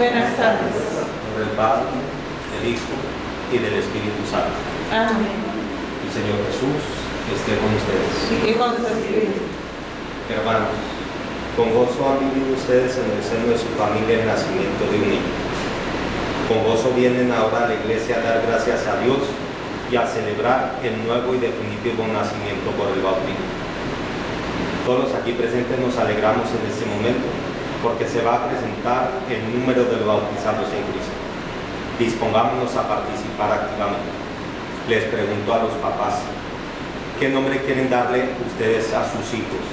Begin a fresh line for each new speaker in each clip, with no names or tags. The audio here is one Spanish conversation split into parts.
Buenas tardes.
Del Padre, del Hijo y del Espíritu Santo.
Amén.
El Señor Jesús esté con ustedes.
Y con su espíritu.
Hermanos, con gozo han vivido ustedes en el seno de su familia el nacimiento de un niño. Con gozo vienen ahora a la iglesia a dar gracias a Dios y a celebrar el nuevo y definitivo nacimiento por el bautismo. Todos los aquí presentes nos alegramos en este momento porque se va a presentar el número de los bautizados en Cristo. Dispongámonos a participar activamente. Les pregunto a los papás, ¿qué nombre quieren darle ustedes a sus hijos?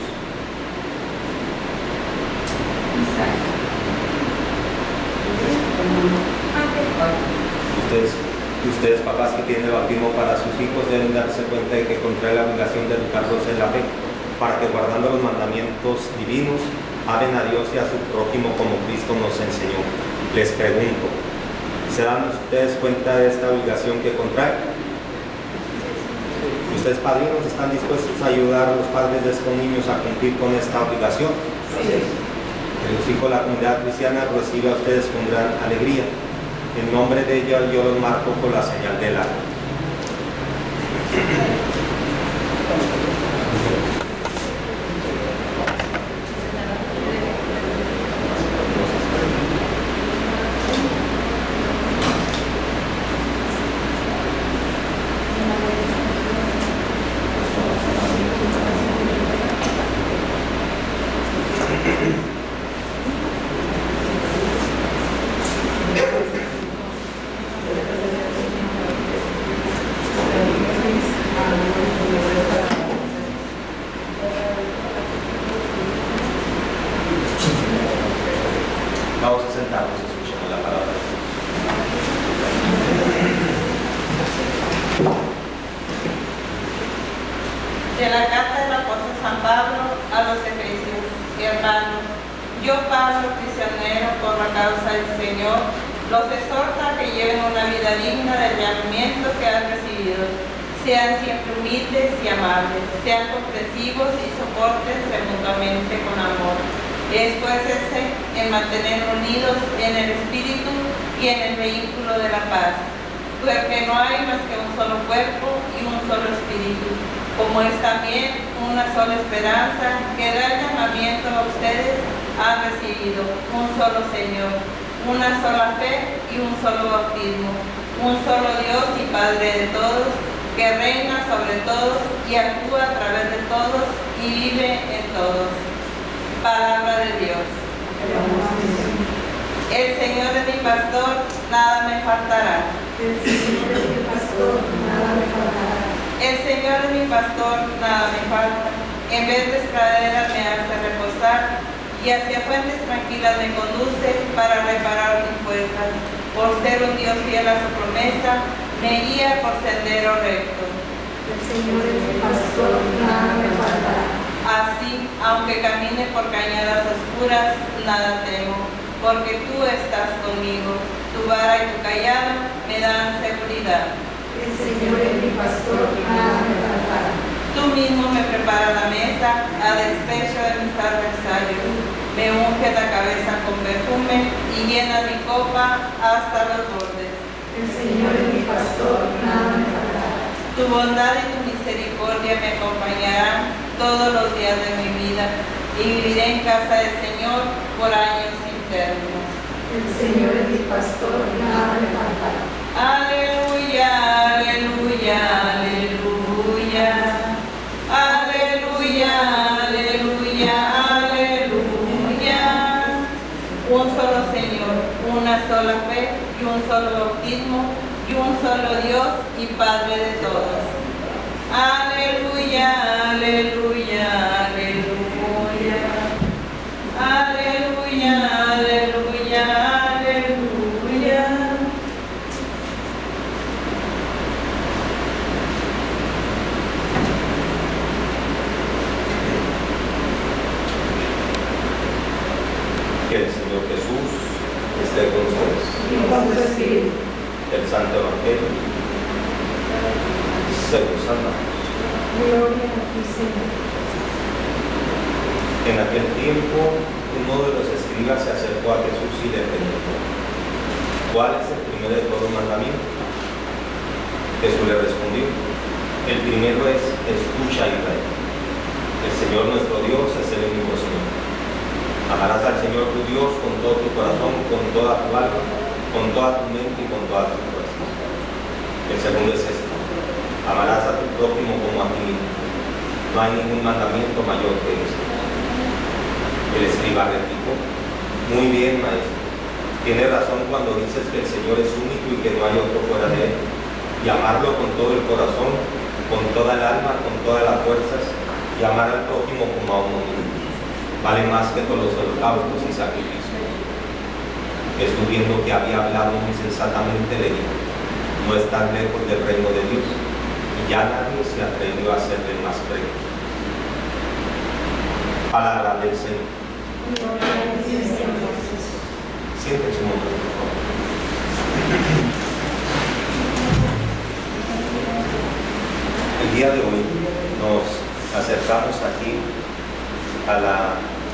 Ustedes papás que tienen el bautismo para sus hijos deben darse cuenta de que contrae la obligación de educarlos en la fe, para que guardando los mandamientos divinos, amen a Dios y a su prójimo como Cristo nos enseñó. Les pregunto, ¿se dan ustedes cuenta de esta obligación que contrae? ¿Ustedes padrinos están dispuestos a ayudar a los padres de estos niños a cumplir con esta obligación?
Sí.
Que los hijos de la comunidad cristiana reciba a ustedes con gran alegría. En nombre de ella yo los marco con la señal del arco. Vamos a sentarnos y escuchemos la palabra.
De la carta del apóstol San Pablo a los Efesios. Hermanos, yo Pablo, prisionero por la causa del Señor, los exhorto a que lleven una vida digna del llamamiento que han recibido. Sean siempre humildes y amables, sean comprensivos y sopórtense mutuamente con amor. Esfuércense en mantener unidos en el espíritu y en el vehículo de la paz, porque no hay más que un solo cuerpo y un solo espíritu, como es también una sola esperanza que da el llamamiento a ustedes han recibido, un solo Señor, una sola fe y un solo bautismo, un solo Dios y Padre de todos, que reina sobre todos y actúa a través de todos y vive en todos. Palabra de Dios. El Señor es mi pastor, nada me faltará.
El Señor es mi pastor, nada me faltará.
El Señor es mi pastor, nada me falta. En verdes praderas me hace reposar y hacia fuentes tranquilas me conduce para reparar mis fuerzas. Por ser un Dios fiel a su promesa, me guía por sendero recto.
El Señor es mi pastor, nada me faltará.
Así, aunque camine por cañadas oscuras, nada temo, porque tú estás conmigo. Tu vara y tu callado me dan seguridad.
El Señor es mi pastor, nada me faltará.
Tú mismo me preparas la mesa a despecho de mis adversarios. Me unge la cabeza con perfume y llena mi copa hasta los bordes.
El Señor es mi pastor, nada me faltará.
Tu bondad y tu misericordia me acompañarán todos los días de mi vida y viviré en casa del Señor por años eternos.
El Señor es mi pastor, nada me faltará.
Aleluya, aleluya, aleluya. Aleluya, aleluya, aleluya. Un solo Señor, una sola fe y un solo bautismo y un solo Dios y Padre de todos. Aleluya, aleluya, aleluya. Aleluya, aleluya, aleluya.
Que el Señor Jesús esté con ustedes.
Y con tu espíritu.
El Santo Evangelio según San Marcos.
Gloria a ti, Señor.
En aquel tiempo, uno de los escribas se acercó a Jesús y le preguntó: ¿cuál es el primero de todos los mandamientos? Jesús le respondió, el primero es, escucha Israel, el Señor nuestro Dios es el único Señor. Amarás al Señor tu Dios con todo tu corazón, con toda tu alma, con toda tu mente y con toda tu fuerza. El segundo es este, amarás a tu prójimo como a ti mismo. No hay ningún mandamiento mayor que este. El escriba replicó, muy bien, maestro. Tienes razón cuando dices que el Señor es único y que no hay otro fuera de Él. Y amarlo con todo el corazón, con toda el alma, con todas las fuerzas, y amar al prójimo como a uno mismo. Vale más que todos los holocaustos y sacrificios. Jesús, viendo que había hablado insensatamente, le dijo, no estás lejos del reino de Dios. Y ya nadie se atrevió a hacerle más preguntas. Palabra del Señor. Siéntense un momento, por favor. El día de hoy nos acercamos aquí a la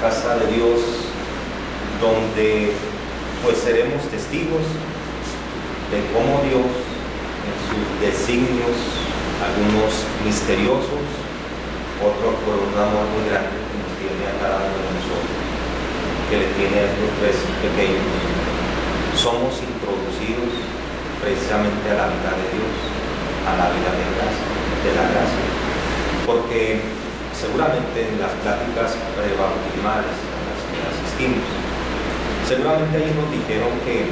casa de Dios, donde pues seremos testigos de cómo Dios en sus designios, algunos misteriosos, otros por un amor muy grande que nos tiene a cada uno de nosotros, que le tiene a estos tres pequeños, somos introducidos precisamente a la vida de Dios, a la vida de la gracia, porque seguramente en las pláticas prebautismales a las que asistimos, seguramente ahí nos dijeron que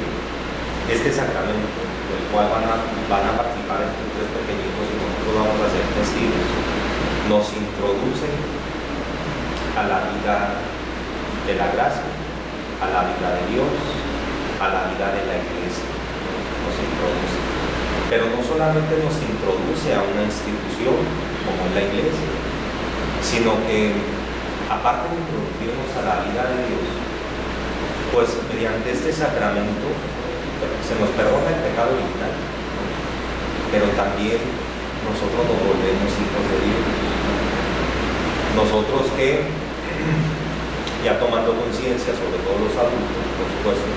este sacramento del cual van a participar estos tres pequeñitos y nosotros vamos a ser testigos, nos introduce a la vida de la gracia, a la vida de Dios, a la vida de la iglesia, nos introduce. Pero no solamente nos introduce a una institución como es la iglesia, sino que aparte de introducirnos a la vida de Dios, pues mediante este sacramento se nos perdona el pecado original, pero también nosotros nos volvemos hijos de Dios. Nosotros que, ya tomando conciencia, sobre todo los adultos, por supuesto,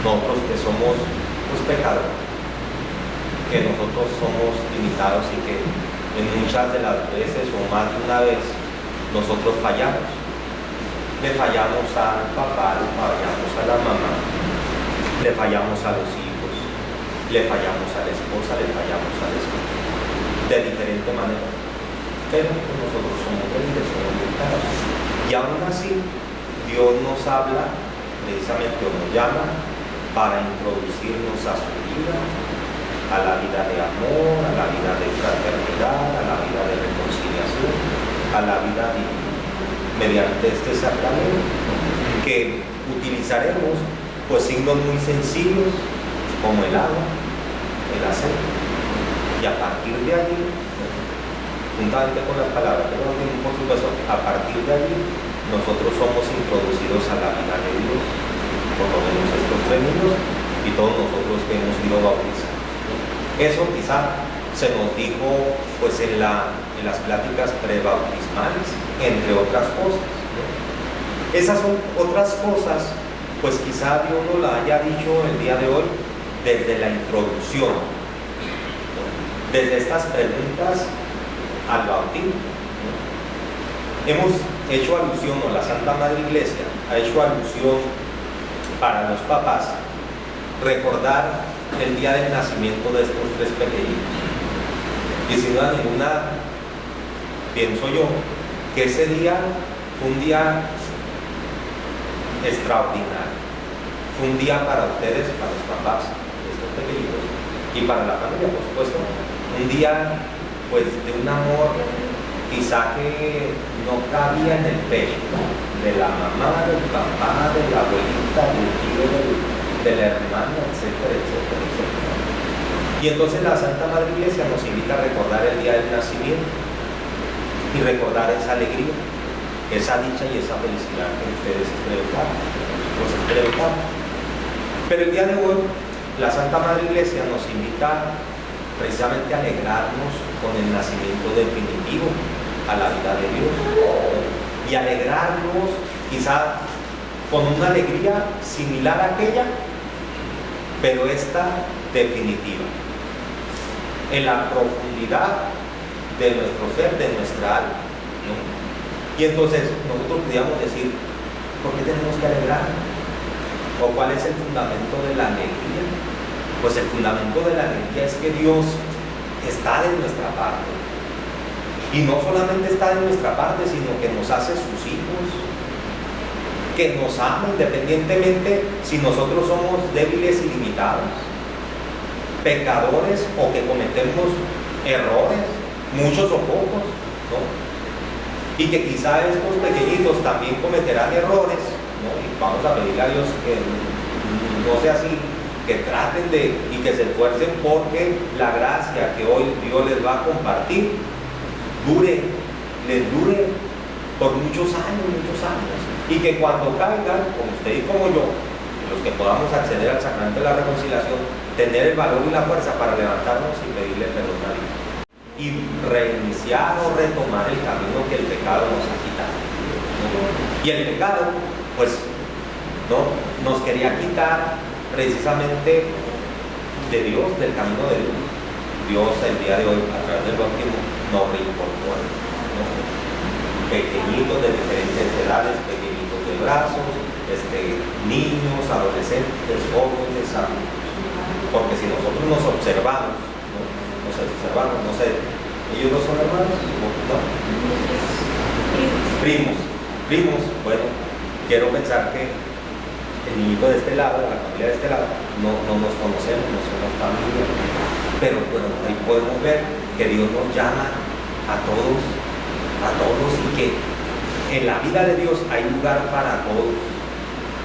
nosotros que somos pues pecadores, que nosotros somos limitados y que en muchas de las veces o más de una vez nosotros fallamos. Le fallamos al papá, le fallamos a la mamá, le fallamos a los hijos, le fallamos a la esposa, le fallamos al esposo, de diferente manera. Pero nosotros somos débiles, somos limitados. Y aún así, Dios nos habla, precisamente o nos llama, para introducirnos a su vida, a la vida de amor, a la vida de fraternidad, a la vida de reconciliación, a la vida divina, mediante este sacramento, que utilizaremos pues signos muy sencillos, como el agua, el aceite, y a partir de allí, juntamente con las palabras, pero por supuesto, a partir de allí, nosotros somos introducidos a la vida de Dios, por lo menos estos tres niños y todos nosotros que hemos sido bautizados. Eso quizá se nos dijo pues en las pláticas prebautismales, entre otras cosas, ¿no? Esas son otras cosas, pues quizá Dios nos la haya dicho el día de hoy desde la introducción, ¿no? Desde estas preguntas al bautismo, ¿no? Hemos hecho alusión, o la Santa Madre Iglesia ha hecho alusión para los papás, recordar el día del nacimiento de estos tres pequeñitos. Y sin duda ninguna, pienso yo, que ese día fue un día extraordinario. Fue un día para ustedes, para los papás de estos pequeñitos, y para la familia, por supuesto. Un día, pues, de un amor quizá que no cabía en el pecho, ¿no? De la mamá, del papá, de la abuelita, del tío, de la hermana, etcétera, etcétera, etcétera. Y entonces la Santa Madre Iglesia nos invita a recordar el día del nacimiento y recordar esa alegría, esa dicha y esa felicidad que ustedes experimentaron, que nosotros experimentamos. Pero el día de hoy, la Santa Madre Iglesia nos invita precisamente a alegrarnos con el nacimiento definitivo a la vida de Dios y alegrarnos quizá con una alegría similar a aquella pero esta definitiva, en la profundidad de nuestro ser, de nuestra alma, ¿no? Y entonces nosotros podríamos decir, ¿por qué tenemos que alegrarnos? ¿O cuál es el fundamento de la alegría? Pues el fundamento de la alegría es que Dios está de nuestra parte. Y no solamente está de nuestra parte, sino que nos hace sus hijos, que nos ama independientemente si nosotros somos débiles y limitados, pecadores o que cometemos errores, muchos o pocos, ¿no? Y que quizá estos pequeñitos también cometerán errores, ¿no? Y vamos a pedirle a Dios que no sea así, que traten y que se esfuercen porque la gracia que hoy Dios les va a compartir les dure por muchos años, y que cuando caigan, como usted y como yo, los que podamos acceder al sacramento de la reconciliación, tener el valor y la fuerza para levantarnos y pedirle perdón a Dios y reiniciar o retomar el camino que el pecado nos ha quitado, ¿no? Y el pecado, pues, ¿no?, nos quería quitar precisamente de Dios, del camino de Dios. Dios el día de hoy, a través del bautismo, nos reincorpora, ¿no? Pequeñitos de diferentes edades, pequeñitos de brazos, niños, adolescentes, jóvenes, adultos. Porque si nosotros nos observamos, ¿no? No sé, ellos no son hermanos, ¿no? Primos, bueno, quiero pensar que el niñito de este lado, la familia de este lado, no nos conocemos, no somos familia, pero bueno, ahí podemos ver que Dios nos llama a todos, y que en la vida de Dios hay lugar para todos,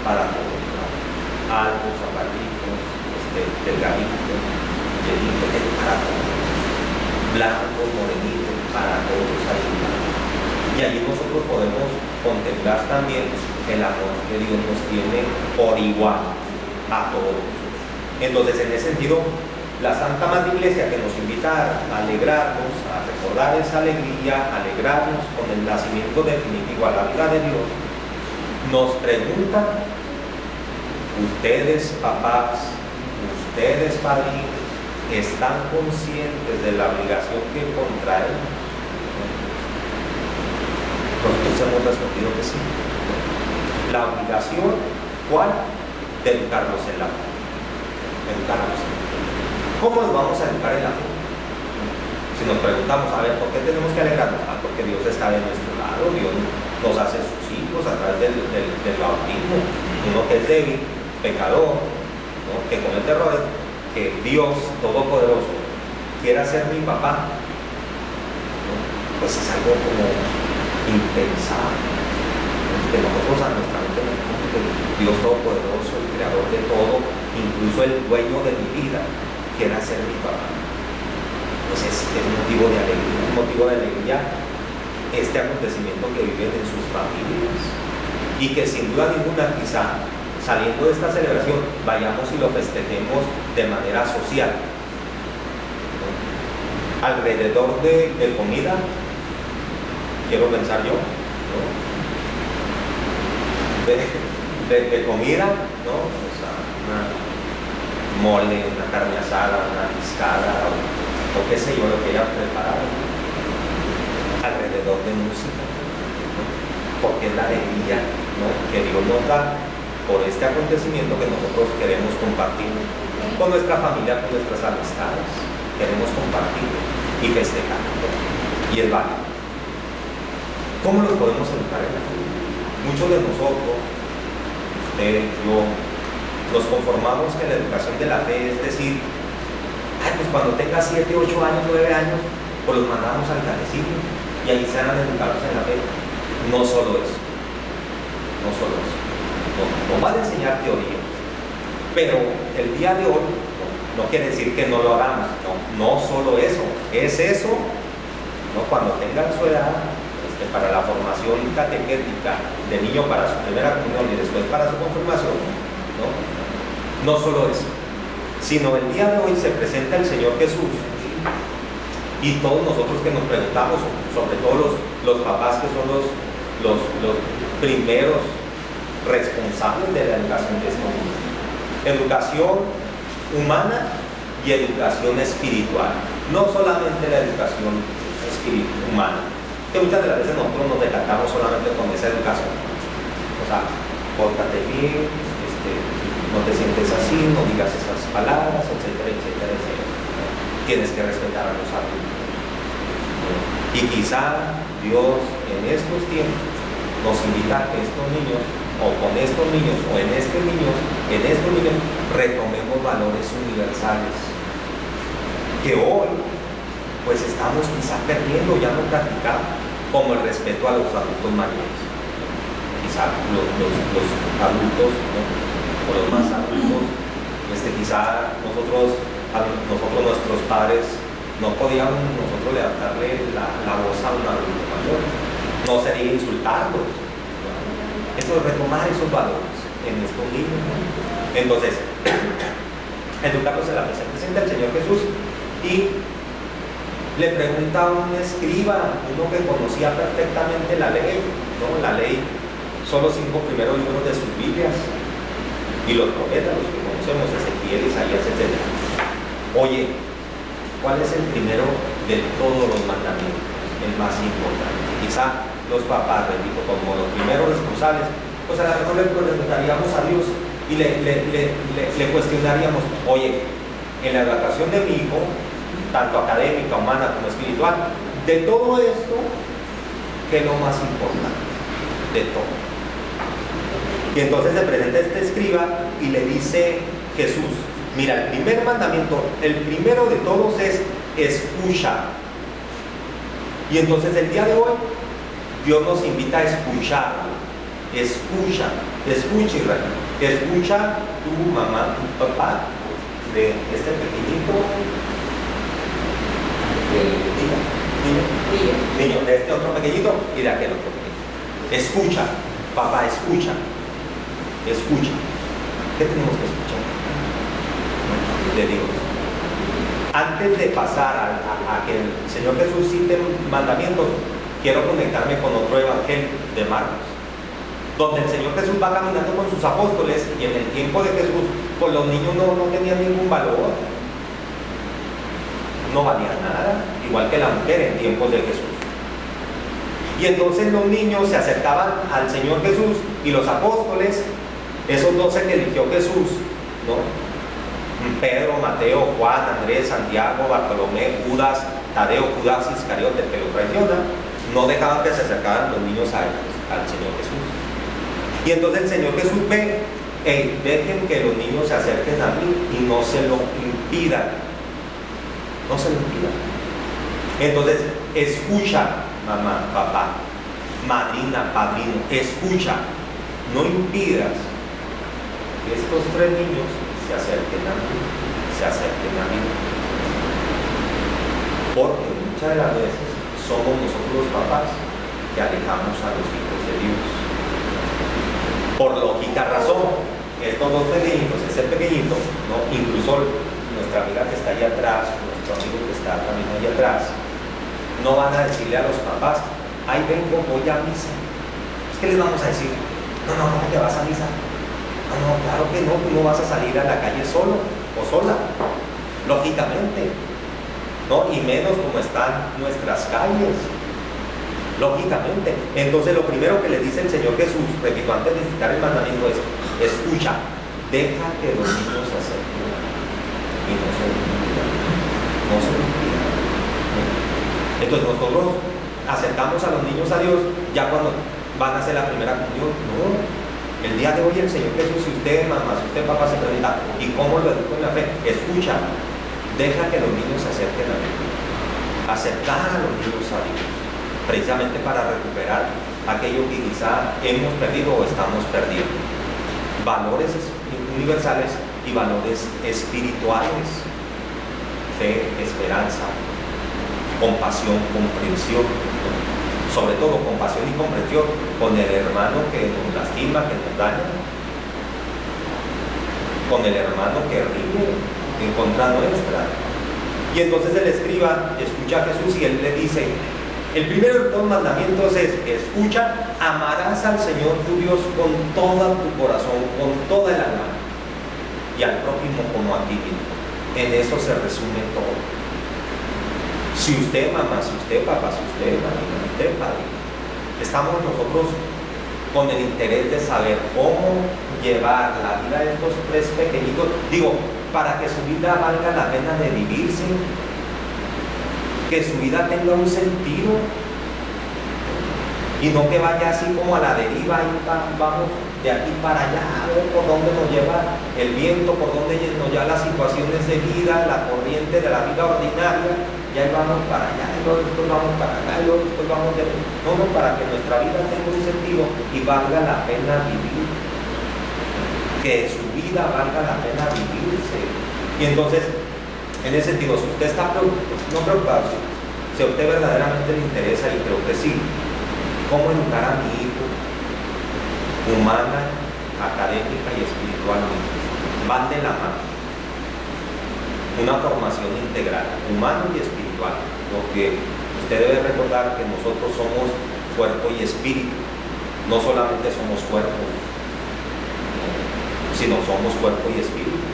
altos, zapatitos, delgaditos, llenitos, para todos, blancos, morenitos, para todos hay lugar. Y allí nosotros podemos contemplar también el amor que Dios nos tiene por igual a todos. Entonces, en ese sentido, la Santa Madre Iglesia, que nos invita a alegrarnos, a recordar esa alegría, a alegrarnos con el nacimiento definitivo a la vida de Dios, nos pregunta: ustedes papás, ustedes padrinos, ¿están conscientes de la obligación que contraemos? Nosotros hemos respondido que sí. La obligación, ¿cuál? De educarnos en la fe. ¿Cómo nos vamos a educar en la fe? Si nos preguntamos, a ver, ¿por qué tenemos que alegrarnos? Porque Dios está de nuestro lado, Dios nos hace sus hijos a través del bautismo. Uno que es débil, pecador, ¿no?, que comete errores, que Dios Todopoderoso quiera ser mi papá, ¿no?, pues es algo como impensable, ¿no?, que nosotros a nuestra mente no entendemos que Dios Todopoderoso, el creador de todo, incluso el dueño de mi vida, quiera ser mi papá. Pues es motivo de alegría este acontecimiento que viven en sus familias, y que sin duda ninguna, quizá saliendo de esta celebración, vayamos y lo festejemos de manera social, ¿no?, alrededor de comida, quiero pensar yo, ¿no?, de comida, ¿no?, o sea, una mole, una carne asada, una piscada, o qué sé yo, lo que haya preparado, alrededor de música, ¿no?, porque es la alegría, ¿no?, que Dios nos da por este acontecimiento que nosotros queremos compartir con nuestra familia, con nuestras amistades, queremos compartir y festejar, ¿no?, y es válido. ¿Cómo nos podemos educar en la fe? Muchos de nosotros, usted, yo, nos conformamos que la educación de la fe es decir, pues cuando tenga 7, 8 años, 9 años, pues los mandamos al catecismo y ahí serán educados en la fe. No solo eso. Nos va a enseñar teoría, pero el día de hoy no quiere decir que no lo hagamos, no solo eso, es eso, ¿no?, cuando tengan su edad, para la formación catequética del niño para su primera comunión y después para su confirmación, no solo eso, sino el día de hoy se presenta el Señor Jesús, y todos nosotros que nos preguntamos, sobre todo los papás que son los primeros responsables de la educación de estos niños. Educación humana y educación espiritual. No solamente la educación humana, que muchas de las veces nosotros nos decantamos solamente con esa educación. O sea, pórtate bien, no te sientes así, no digas esas palabras, etcétera, etcétera, etcétera. Tienes que respetar a los adultos. Y quizá Dios en estos tiempos nos invita a que estos niños, o con estos niños, o en estos niños, retomemos valores universales que hoy pues estamos quizá perdiendo, ya no practicamos, como el respeto a los adultos mayores. Quizá los adultos, ¿no? O los más adultos, quizá nosotros, nuestros padres, no podíamos nosotros levantarle la voz a un adulto mayor, no sería insultarlos. Esto es retomar esos valores en estos niños, ¿no? Entonces, educarlos en la fe. Se presenta el Señor Jesús y le pregunta a un escriba, uno que conocía perfectamente la ley, ¿no? La ley son los 5 primeros libros de sus Biblias y los profetas, los que conocemos, Ezequiel, Isaías, etc. Oye, ¿cuál es el primero de todos los mandamientos? El más importante. Quizá los papás, repito, como los primeros responsables, pues a lo mejor le preguntaríamos a Dios y le cuestionaríamos, oye, en la educación de mi hijo, tanto académica, humana como espiritual, de todo esto, ¿qué es lo más importante? De todo. Y entonces se presenta este escriba y le dice Jesús, mira, el primer mandamiento, el primero de todos es escucha. Y entonces el día de hoy Dios nos invita a escucharlo. Escucha Israel. Escucha tu mamá, tu papá, de este pequeñito, niño, de este otro pequeñito y de aquel otro pequeñito. Escucha, papá, escucha. ¿Qué tenemos que escuchar? De Dios. Antes de pasar a que el Señor Jesús cite mandamientos, quiero conectarme con otro evangelio de Marcos, donde el Señor Jesús va caminando con sus apóstoles y en el tiempo de Jesús, pues los niños no tenían ningún valor, no valían nada, igual que la mujer en tiempos de Jesús. Y entonces los niños se acercaban al Señor Jesús y los apóstoles, esos 12 que eligió Jesús, ¿no? Pedro, Mateo, Juan, Andrés, Santiago, Bartolomé, Judas, Tadeo, Judas Iscariote, el que lo traiciona, no dejaban que se acercaran los niños a ellos, al Señor Jesús. Y entonces el Señor Jesús ve, dejen que los niños se acerquen a mí y no se lo impidan. No se lo impidan. Entonces, escucha, mamá, papá, madrina, padrino, escucha, no impidas que estos 3 niños se acerquen a mí. Porque muchas de las veces somos nosotros los papás que alejamos a los hijos de Dios. Por lógica razón, estos 2 pequeñitos, ese pequeñito, ¿no? Incluso nuestra amiga que está allá atrás, nuestro amigo que está también allá atrás, no van a decirle a los papás, ahí vengo, voy a misa. ¿Qué les vamos a decir? No, ¿cómo te vas a misa? No, claro que no, tú no vas a salir a la calle solo o sola, lógicamente, ¿no? Y menos como están nuestras calles, lógicamente. Entonces lo primero que le dice el Señor Jesús, repito, antes de citar el mandamiento es, escucha, deja que los niños se acerquen y no se lo impidan. Entonces nosotros acercamos a los niños a Dios ya cuando van a hacer la primera comunión. No. El día de hoy el Señor Jesús, si usted mamá, si usted papá se pregunta, ¿y cómo lo educo en la fe? Escucha, deja que los niños se acerquen a Dios. Acercar a los niños a Dios, precisamente para recuperar aquello que quizá hemos perdido o estamos perdiendo. Valores universales y valores espirituales, fe, esperanza, compasión, comprensión, sobre todo compasión y comprensión con el hermano que nos lastima, que nos daña, con el hermano que ríe en contra nuestra. Y entonces el escriba escucha a Jesús y él le dice, el primero de todos los mandamientos es, escucha, amarás al Señor tu Dios con todo tu corazón, con toda el alma, y al prójimo como a ti mismo. En eso se resume todo. Si usted, mamá, si usted, papá, si usted, mamá, usted, padre, estamos nosotros con el interés de saber cómo llevar la vida de estos tres pequeñitos, digo, para que su vida valga la pena de vivirse, que su vida tenga un sentido y no que vaya así como a la deriva y vamos de aquí para allá, a ver por dónde nos lleva el viento, por dónde nos lleva las situaciones de vida, la corriente de la vida ordinaria, y ahí vamos para allá, y luego después vamos para acá, y luego después vamos de... No, para que nuestra vida tenga un sentido y valga la pena vivir, que su vida valga la pena vivirse. Y entonces, en ese sentido, si usted está no preocupado, si a usted verdaderamente le interesa, y creo que sí, cómo educar a mi hijo humana, académica y espiritualmente, van de la mano. Una formación integral, humano y espiritual, porque usted debe recordar que nosotros somos cuerpo y espíritu, no solamente somos cuerpo, sino somos cuerpo y espíritu.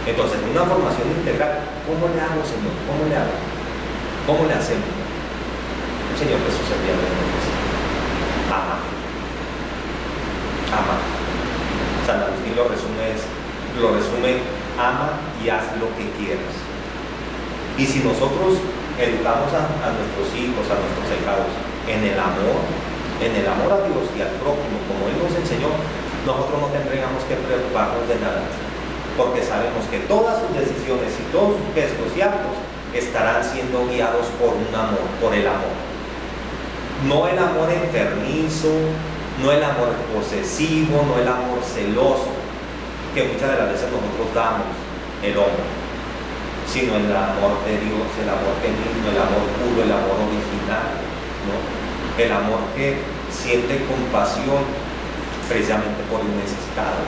Entonces, una formación integral, ¿cómo le hago, Señor? ¿Cómo le hago? ¿Cómo le hacemos? El Señor Jesús el día de hoy ama. Ama. San Agustín lo resume, ama y haz lo que quieras. Y si nosotros educamos a nuestros hijos, a nuestros hijados, en el amor a Dios y al prójimo, como Él nos enseñó, nosotros no tendríamos que preocuparnos de nada, porque sabemos que todas sus decisiones y todos sus gestos y actos estarán siendo guiados por un amor, por el amor. No el amor enfermizo, no el amor posesivo, no el amor celoso, que muchas de las veces nosotros damos el hombre, sino el amor de Dios, el amor benigno, el amor puro, el amor original, ¿no? El amor que siente compasión precisamente por el necesitado,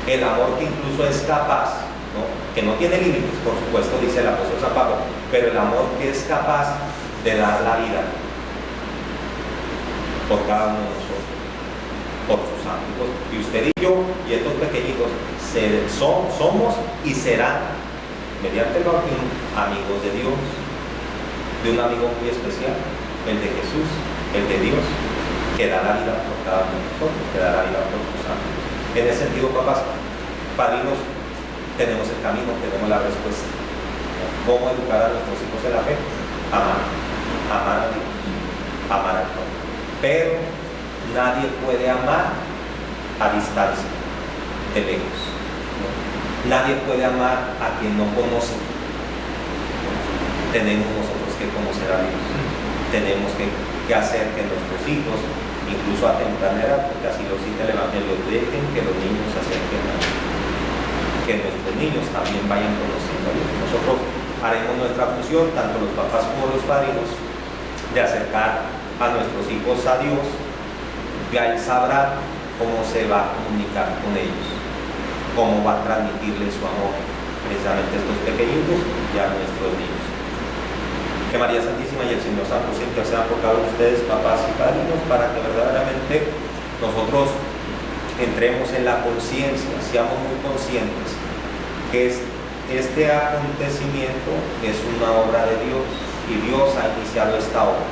el amor que incluso es capaz, ¿no? Que no tiene límites, por supuesto, dice el apóstol San Pablo, pero el amor que es capaz de dar la vida por cada uno de nosotros, por sus amigos, y usted y yo y estos pequeñitos somos y serán, mediante el bautismo, amigos de Dios, de un amigo muy especial, el de Jesús, el de Dios, que da la vida por cada uno de nosotros, que da la vida por sus amigos. En ese sentido, papás, padrinos, tenemos el camino, tenemos la respuesta. ¿Cómo educar a nuestros hijos en la fe? Amar a Dios, amar al prójimo. Pero nadie puede amar a distancia, de lejos. Nadie puede amar a quien no conoce. Tenemos nosotros que conocer a Dios. Tenemos que hacer que nuestros hijos, incluso a temprana edad, porque así lo cita el Evangelio, dejen que los niños se acerquen a Dios, que nuestros niños también vayan conociendo a Dios. Nosotros haremos nuestra función, tanto los papás como los padrinos, de acercar a nuestros hijos a Dios. Ya Él sabrá cómo se va a comunicar con ellos, cómo va a transmitirles su amor precisamente a estos pequeñitos y a nuestros niños. Que María Santísima y el Señor Santo siempre sean por cada uno de ustedes, papás y padrinos, para que verdaderamente nosotros entremos en la conciencia, seamos muy conscientes que este acontecimiento es una obra de Dios y Dios ha iniciado esta obra,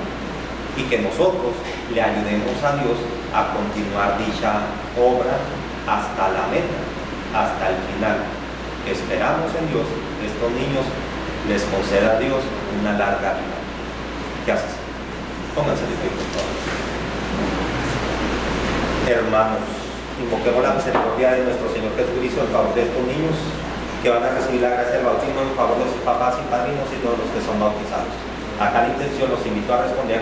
y que nosotros le ayudemos a Dios a continuar dicha obra hasta la meta, hasta el final. Que esperamos en Dios, estos niños les conceda a Dios una larga vida. ¿Qué haces? Pónganse de pie, por favor. Hermanos, invoquemos la misericordia de nuestro Señor Jesucristo en favor de estos niños que van a recibir la gracia del bautismo, en favor de sus papás y padrinos y todos los que son bautizados. A cada intención los invito a responder: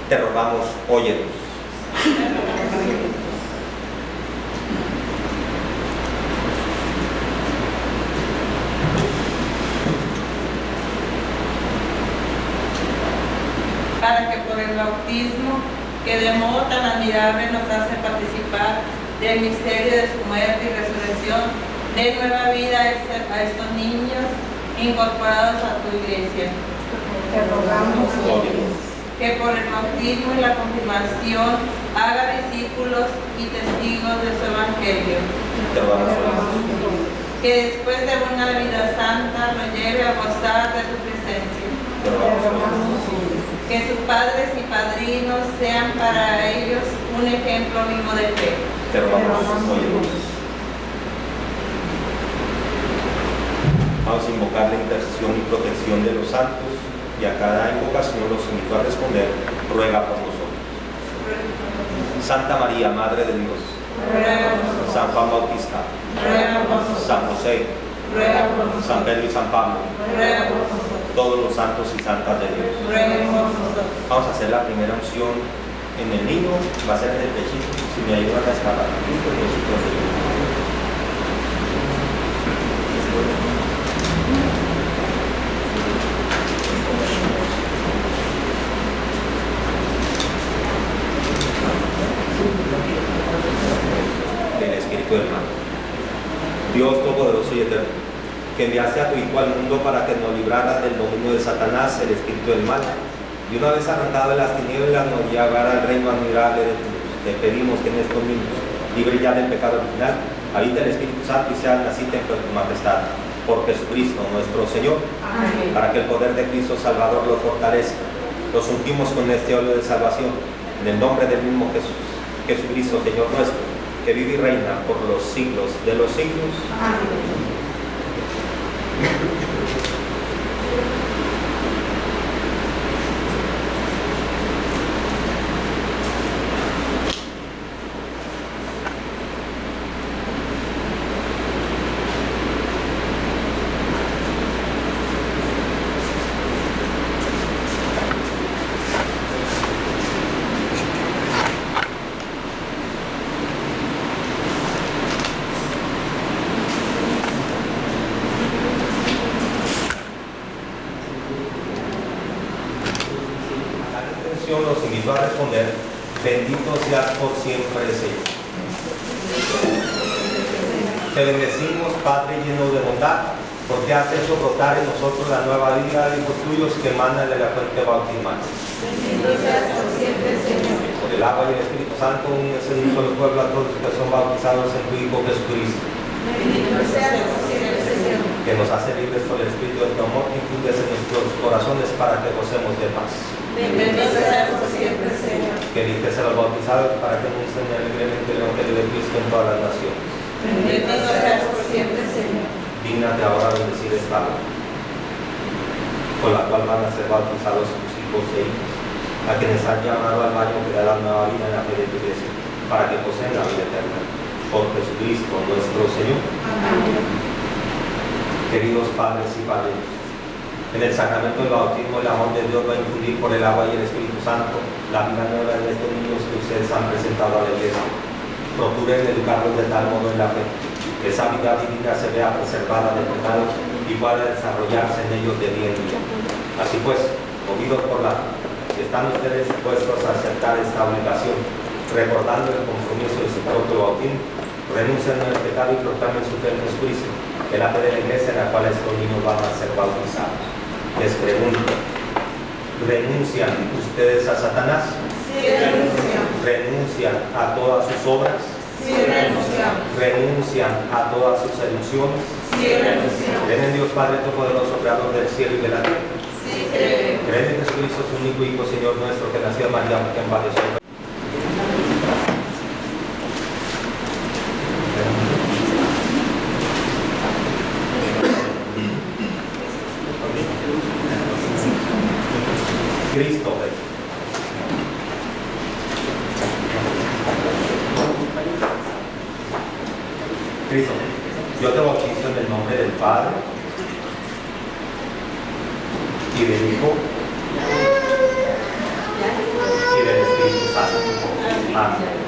te rogamos, óyenos.
Para que por el bautismo, que de modo tan admirable nos hace participar del misterio de su muerte y resurrección, dé nueva vida a estos niños incorporados a tu iglesia.
Te rogamos,
Que por el bautismo y la confirmación haga discípulos y testigos de su evangelio.
Te rogamos.
que después de una vida santa lo lleve a gozar de tu presencia.
Te rogamos, Señor.
Que sus padres y padrinos sean para ellos un ejemplo vivo de fe.
Te rogamos, Señor. Vamos a invocar la intercesión y protección de los santos y a cada invocación los invito a responder, ruega por nosotros. Santa María, Madre de Dios,
Ruega por nosotros.
San Juan Bautista,
Ruega por nosotros.
San José,
Ruega por nosotros.
San Pedro y San Pablo,
Ruega por nosotros.
todos los santos y santas de Dios.
Ruega por nosotros.
Vamos a hacer la primera unción en el niño, va a ser en el pechito, si me ayudan a escapar. Listo, el pechito del niño. El Espíritu del mal. Dios Todopoderoso y Eterno, que enviaste a tu Hijo al mundo para que nos librara del dominio de Satanás, el espíritu del mal, y una vez arrancado de las tinieblas nos llevara al reino admirable de tu luz. Te pedimos que en estos niños, libre ya del pecado original, habita el Espíritu Santo y sea nacida en tu majestad. Por Jesucristo nuestro Señor,
Amén.
para que el poder de Cristo Salvador lo fortalezca. Los ungimos con este óleo de salvación, en el nombre del mismo Jesús, Jesucristo, Señor nuestro, que vive y reina por los siglos de los siglos.
Amén.
Los invito a responder, bendito seas por siempre, Señor. Te bendecimos, Padre lleno de bondad, porque has hecho brotar en nosotros la nueva vida de hijos tuyos que emanan de la fuente bautismal.
Bendito seas por siempre, Señor.
Por el agua y el Espíritu Santo, unes en un solo pueblo a todos los que son bautizados en tu Hijo Jesucristo,
Bendito seas por siempre, Señor.
que nos hace libres por el Espíritu de tu amor que infundes en nuestros corazones para que gocemos de paz.
Bendito seas por siempre, Señor.
Que eliges a los bautizados para que anuncien alegremente el Evangelio de Cristo en todas las naciones.
Bendito seas por siempre, Señor.
Dígnate ahora bendecir esta agua, con la cual van a ser bautizados tus hijos e hijas, a quienes han llamado al baño que da la nueva vida en la fe de tu iglesia, para que poseen la vida eterna. Por Jesucristo nuestro Señor.
Amén.
Queridos padres y padres, en el sacramento del bautismo el amor de Dios va a infundir por el agua y el Espíritu Santo la vida nueva de estos niños que ustedes han presentado a la iglesia. Procuren educarlos de tal modo en la fe que esa vida divina se vea preservada del pecado y pueda desarrollarse en ellos de día en día. Así pues, movidos por la fe, están ustedes dispuestos a aceptar esta obligación, recordando el compromiso de su propio bautismo, renuncian al pecado y proclamen su fe en Jesucristo, que es la fe de la iglesia en la cual estos niños van a ser bautizados. Les pregunto, ¿renuncian ustedes a Satanás?
Sí, renunciamos.
¿Renuncian a todas sus obras?
Sí, renunciamos.
¿Renuncian a todas sus seducciones?
Sí, renunciamos.
¿Creen en Dios Padre Todopoderoso, Creador del cielo y de la tierra?
Sí, creemos.
¿Creen en Jesucristo, su único Hijo, Señor nuestro, que nació de María, que padeció? Cristo Rey. Cristo, yo te bautizo en el nombre del Padre y del Hijo y del Espíritu Santo. Amén.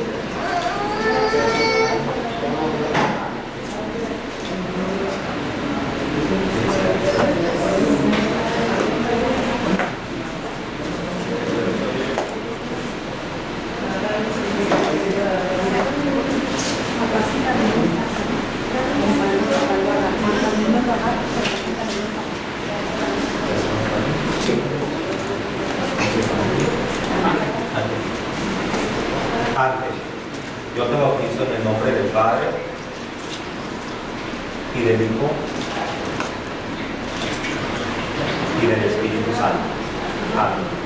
Antes, yo te bautizo en el nombre del Padre y del Hijo y del Espíritu Santo. Amén.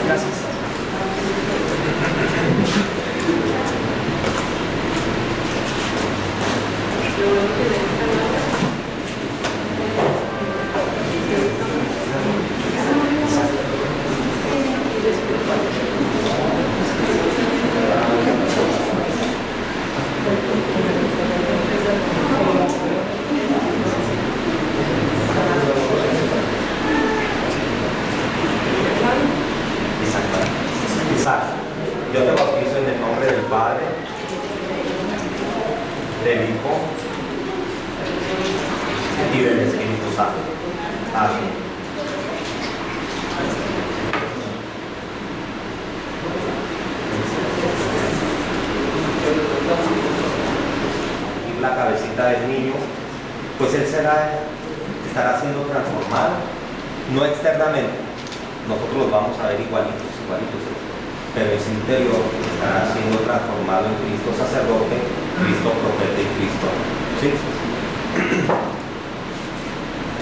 Gracias. Isaac, yo te bautizo en el nombre del Padre, del Hijo y del Espíritu Santo. Amén. Y la cabecita del niño, pues él estará siendo transformado, no externamente. Nosotros los vamos a ver igualitos, pero en su interior estará siendo transformado en Cristo sacerdote, Cristo profeta y Cristo. ¿Sí?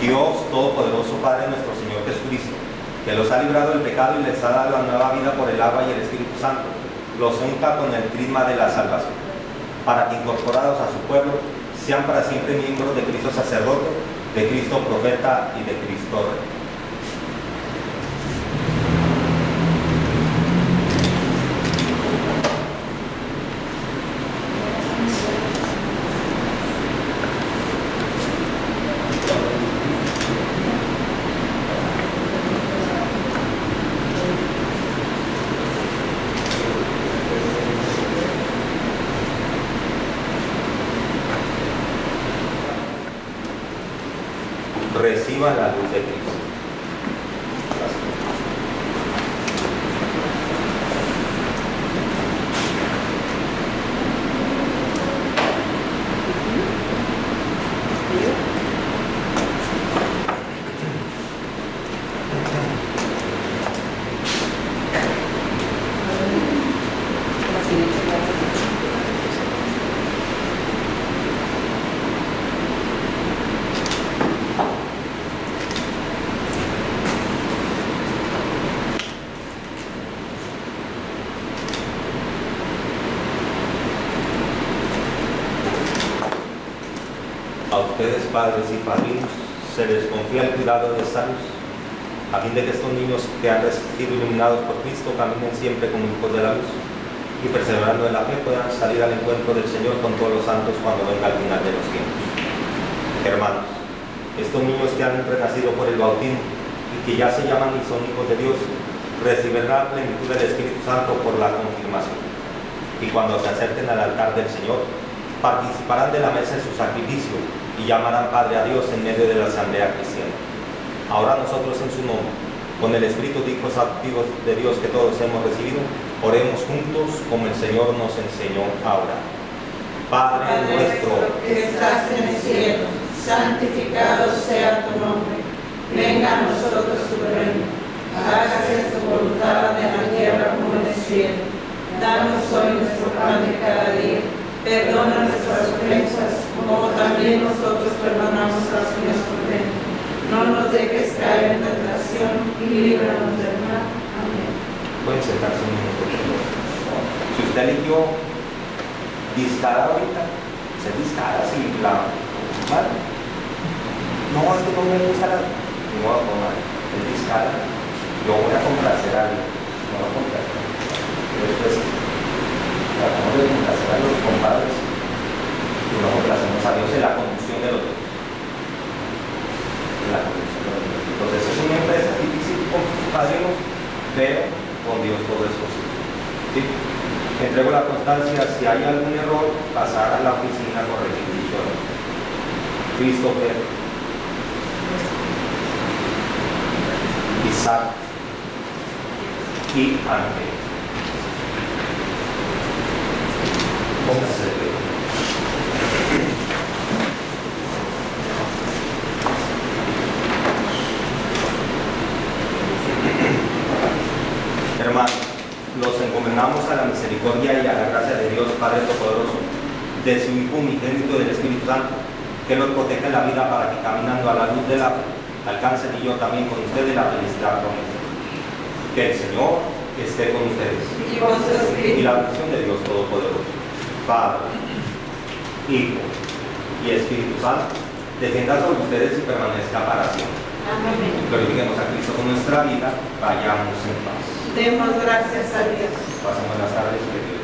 Dios Todopoderoso, Padre nuestro Señor Jesucristo, que los ha librado del pecado y les ha dado la nueva vida por el agua y el Espíritu Santo, los unta con el crisma de la salvación, para que incorporados a su pueblo sean para siempre miembros de Cristo sacerdote, de Cristo profeta y de Cristo rey. Reciban la luz de Cristo. A ustedes, padres y padrinos, se les confía el cuidado de esta luz, a fin de que estos niños que han sido iluminados por Cristo caminen siempre como hijos de la luz y perseverando en la fe puedan salir al encuentro del Señor con todos los santos cuando venga el final de los tiempos. Hermanos, estos niños que han renacido por el bautismo y que ya se llaman y son hijos de Dios, recibirán la plenitud del Espíritu Santo por la confirmación. Y cuando se acerquen al altar del Señor, participarán de la mesa en su sacrificio y llamarán Padre a Dios en medio de la asamblea cristiana. Ahora nosotros en su nombre, con el Espíritu de hijos adoptivos de Dios que todos hemos recibido, oremos juntos como el Señor nos enseñó a orar. Padre nuestro
que estás en el cielo, santificado sea tu nombre. Venga a nosotros tu reino. Hágase tu voluntad en la tierra como en el cielo. Danos hoy nuestro pan de cada día. Perdona nuestras ofensas, como también nosotros perdonamos a los que nos ofenden. No nos dejes caer en tentación y líbranos del mal. Amén.
Pueden sentarse un minuto, por favor. Si usted eligió discar ahorita, se discara si la... ¿Vale? No, es que no me gusta la... No voy a tomar, es discara. Yo voy a complacer a alguien, no voy a complacer. Pero después... tratamos de complacer a los compadres y no complacemos a Dios en la conducción de los dos. Entonces es una empresa difícil con padrinos, pero con Dios todo es posible. ¿Sí? Entrego la constancia, si hay algún error, pasar a la oficina, corregir dicho error. Christopher, Isaac y Ángel. Póngase de pie. Hermanos, los encomendamos a la misericordia y a la gracia de Dios Padre Todopoderoso, de su Hijo unigénito y del Espíritu Santo, que los proteja en la vida para que caminando a la luz de la fe, alcancen y yo también con ustedes la felicidad prometida. Que el Señor esté con ustedes.
Y con su espíritu.
Y la bendición de Dios Todopoderoso, Padre, Hijo y Espíritu Santo, descienda sobre ustedes y permanezca para siempre.
Amén.
Glorifiquemos a Cristo con nuestra vida, vayamos en paz.
Demos gracias a Dios.
Pasemos las tardes que Dios